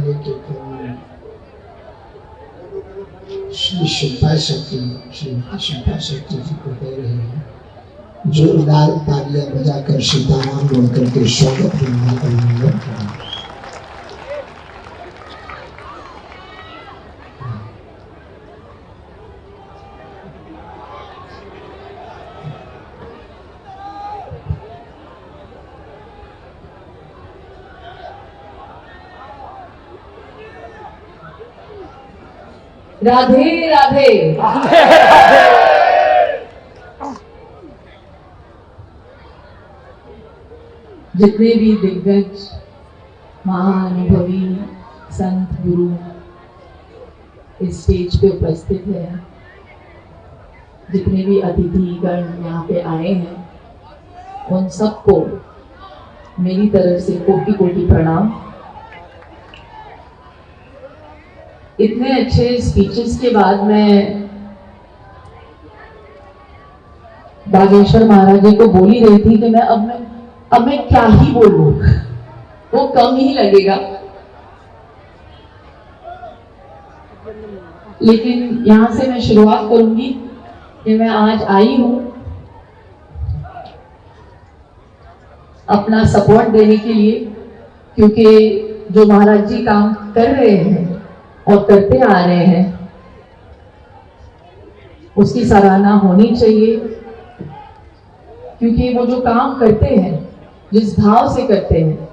आगे के क्रम श्री शिल्पा शक्ति जी को दे रहे हैं। जोरदार तालियां बजाकर सीताराम बोलकर के स्वागत करें। राधे राधे। जितने भी दिग्गज महाअनुभवी संत गुरु इस स्टेज पे उपस्थित हैं, जितने भी अतिथिगण यहाँ पे आए हैं, उन सबको मेरी तरफ से कोटि कोटि प्रणाम। इतने अच्छे स्पीचेस के बाद मैं बागेश्वर महाराज जी को बोल ही रही थी कि अब मैं क्या ही बोलूं, वो कम ही लगेगा। लेकिन यहां से मैं शुरुआत करूंगी कि मैं आज आई हूं अपना सपोर्ट देने के लिए, क्योंकि जो महाराज जी काम कर रहे हैं और करते आ रहे हैं उसकी सराहना होनी चाहिए। क्योंकि वो जो काम करते हैं, जिस भाव से करते हैं,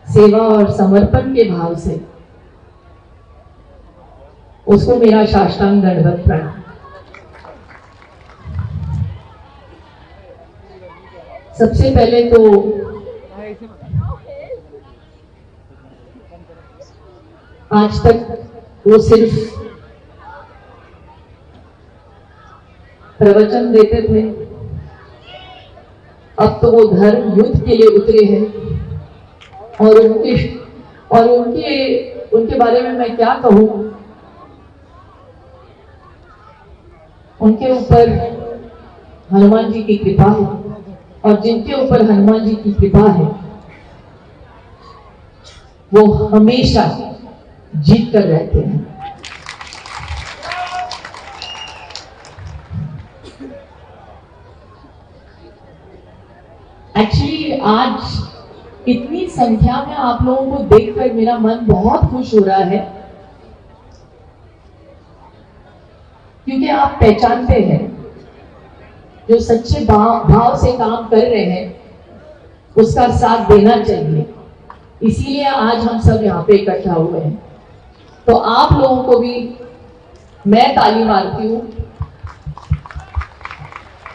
सेवा और समर्पण के भाव से, उसको मेरा साष्टांग दंडवत प्रणाम। सबसे पहले तो आज तक वो सिर्फ प्रवचन देते थे, अब तो वो धर्म युद्ध के लिए उतरे हैं। और उनके बारे में मैं क्या कहूं, उनके ऊपर हनुमान जी की कृपा है, और जिनके ऊपर हनुमान जी की कृपा है वो हमेशा जीत कर रहते हैं। एक्चुअली आज इतनी संख्या में आप लोगों को देखकर मेरा मन बहुत खुश हो रहा है, क्योंकि आप पहचानते हैं जो सच्चे भाव से काम कर रहे हैं उसका साथ देना चाहिए। इसीलिए आज हम सब यहाँ पे इकट्ठा हुए हैं। तो आप लोगों को भी मैं ताली मारती हूँ।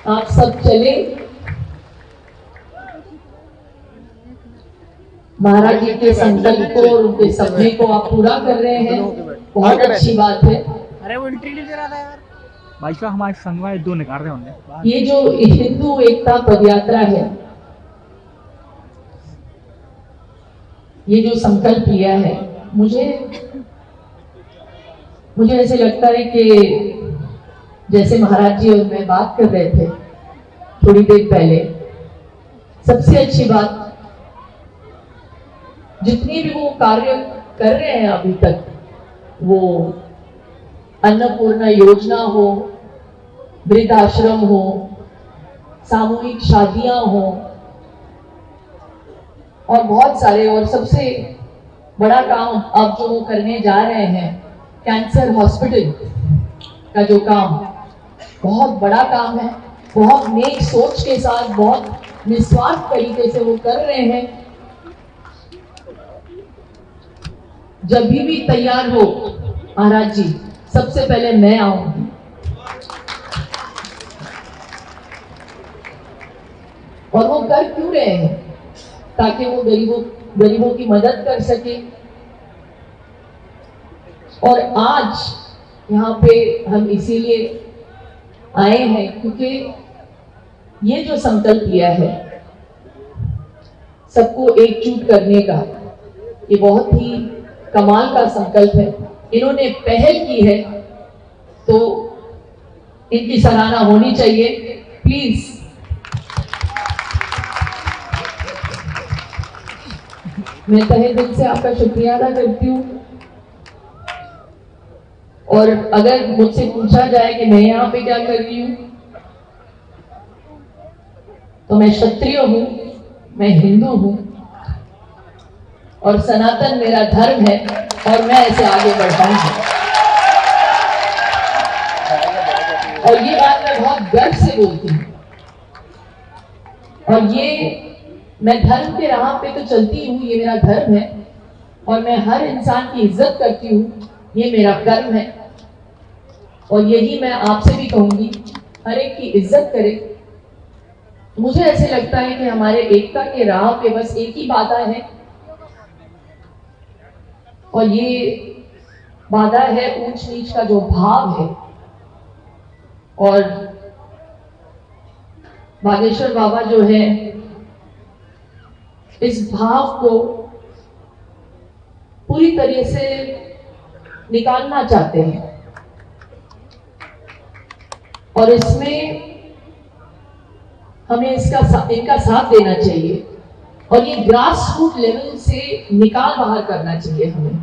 आप सब चले, महाराज जी के संकल्प को और उनके सपने को आप पूरा कर रहे हैं, बहुत अच्छी बात है। अरे वो एंट्री नहीं दे रहा था यार भाई साहब, हमारे संग में दो निकाल रहे होंगे। ये जो हिंदू एकता पदयात्रा है, ये जो संकल्प लिया है, मुझे ऐसे लगता है कि जैसे महाराज जी और मैं बात कर रहे थे थोड़ी देर पहले, सबसे अच्छी बात, जितनी भी वो कार्य कर रहे हैं अभी तक, वो अन्नपूर्णा योजना हो, वृद्धाश्रम हो, सामूहिक शादियां हो, और बहुत सारे, और सबसे बड़ा काम अब जो वो करने जा रहे हैं, कैंसर हॉस्पिटल का जो काम, बहुत बड़ा काम है। बहुत नेक सोच के साथ, बहुत निस्वार्थ तरीके से वो कर रहे हैं। जब भी तैयार हो महाराज जी, सबसे पहले मैं आऊंगी। और वो कर क्यों रहे हैं? ताकि वो गरीबों की मदद कर सके। और आज यहाँ पे हम इसीलिए आए हैं क्योंकि ये जो संकल्प लिया है सबको एकजुट करने का, ये बहुत ही कमाल का संकल्प है। इन्होंने पहल की है तो इनकी सराहना होनी चाहिए। प्लीज मैं तहे दिल से आपका शुक्रिया अदा करती हूँ। और अगर मुझसे पूछा जाए कि मैं यहाँ पे क्या कर रही हूँ, तो मैं क्षत्रिय हूँ, मैं हिंदू हूँ और सनातन मेरा धर्म है और मैं ऐसे आगे बढ़ रहा हूँ। और ये बात मैं बहुत गर्व से बोलती हूँ। और ये मैं धर्म के राह पे तो चलती हूँ, ये मेरा धर्म है और मैं हर इंसान की इज्जत करती हूँ, ये मेरा कर्म है। और यही मैं आपसे भी कहूंगी, हर एक की इज्जत करें। मुझे ऐसे लगता है कि हमारे एकता के राह पे बस एक ही बाधा है और ये बाधा है ऊंच नीच का जो भाव है। और बागेश्वर बाबा जो है इस भाव को पूरी तरह से निकालना चाहते हैं और इसमें हमें इनका साथ देना चाहिए और ये ग्रास रूट लेवल से निकाल बाहर करना चाहिए हमें,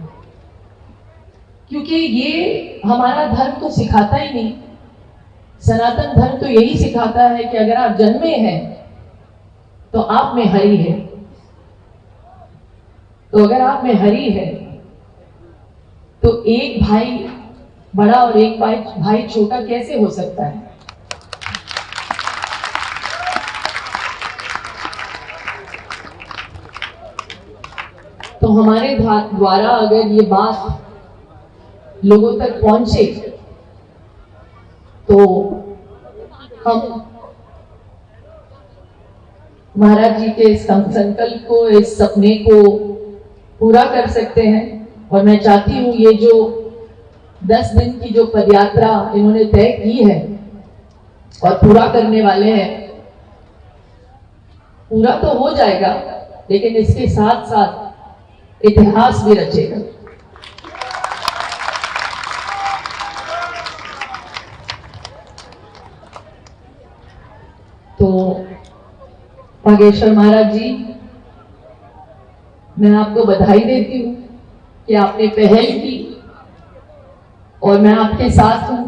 क्योंकि ये हमारा धर्म तो सिखाता ही नहीं। सनातन धर्म तो यही सिखाता है कि अगर आप जन्मे हैं तो आप में हरि है, तो अगर आप में हरि है तो एक भाई बड़ा और एक भाई छोटा कैसे हो सकता है। तो हमारे द्वारा अगर ये बात लोगों तक पहुंचे तो हम महाराज जी के इस संकल्प को, इस सपने को पूरा कर सकते हैं। और मैं चाहती हूँ ये जो 10 दिन की जो पदयात्रा इन्होंने तय की है और पूरा करने वाले हैं, पूरा तो हो जाएगा लेकिन इसके साथ साथ इतिहास भी रचेगा। तो बागेश्वर महाराज जी, मैं आपको बधाई देती हूँ कि आपने पहल की और मैं आपके साथ हूं।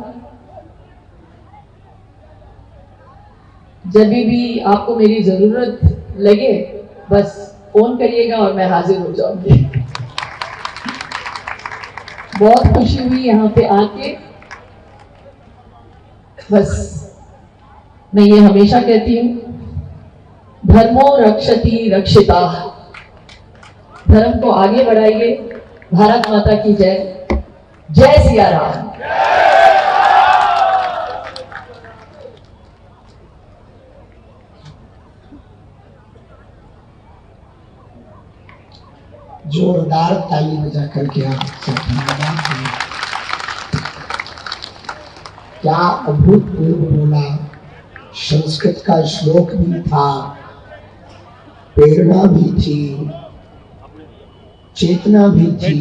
जब भी आपको मेरी जरूरत लगे बस फोन करिएगा और मैं हाजिर हो जाऊंगी। बहुत खुशी हुई यहाँ पे आके। बस मैं ये हमेशा कहती हूँ, धर्मो रक्षति रक्षिता। धर्म को आगे बढ़ाइए। भारत माता की जय। जय सिया राम। जोरदार ताली बजा करके आप सब धन्यवाद दें। क्या अभूतपूर्व बोला। संस्कृत का श्लोक भी था, प्रेरणा भी थी, चेतना भी थी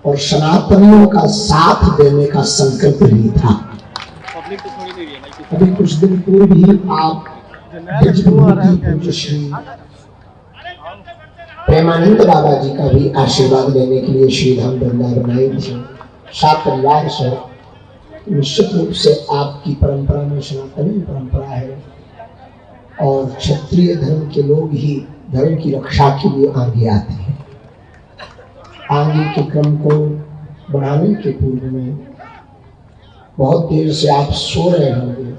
और सनातनियों का साथ देने का संकल्प भी था। अभी कुछ दिन पूर्व ही आप पूज्य श्री प्रेमानंद बाबा जी का भी आशीर्वाद लेने के लिए श्रीधाम वृंदावन आए थे साथ परिवार से। निश्चित रूप से आपकी परंपरा में सनातनी परंपरा है और क्षत्रिय धर्म के लोग ही धर्म की रक्षा के लिए आगे आते हैं। आगे के क्रम को बढ़ाने के पूर्व में बहुत देर से आप सो रहे होंगे,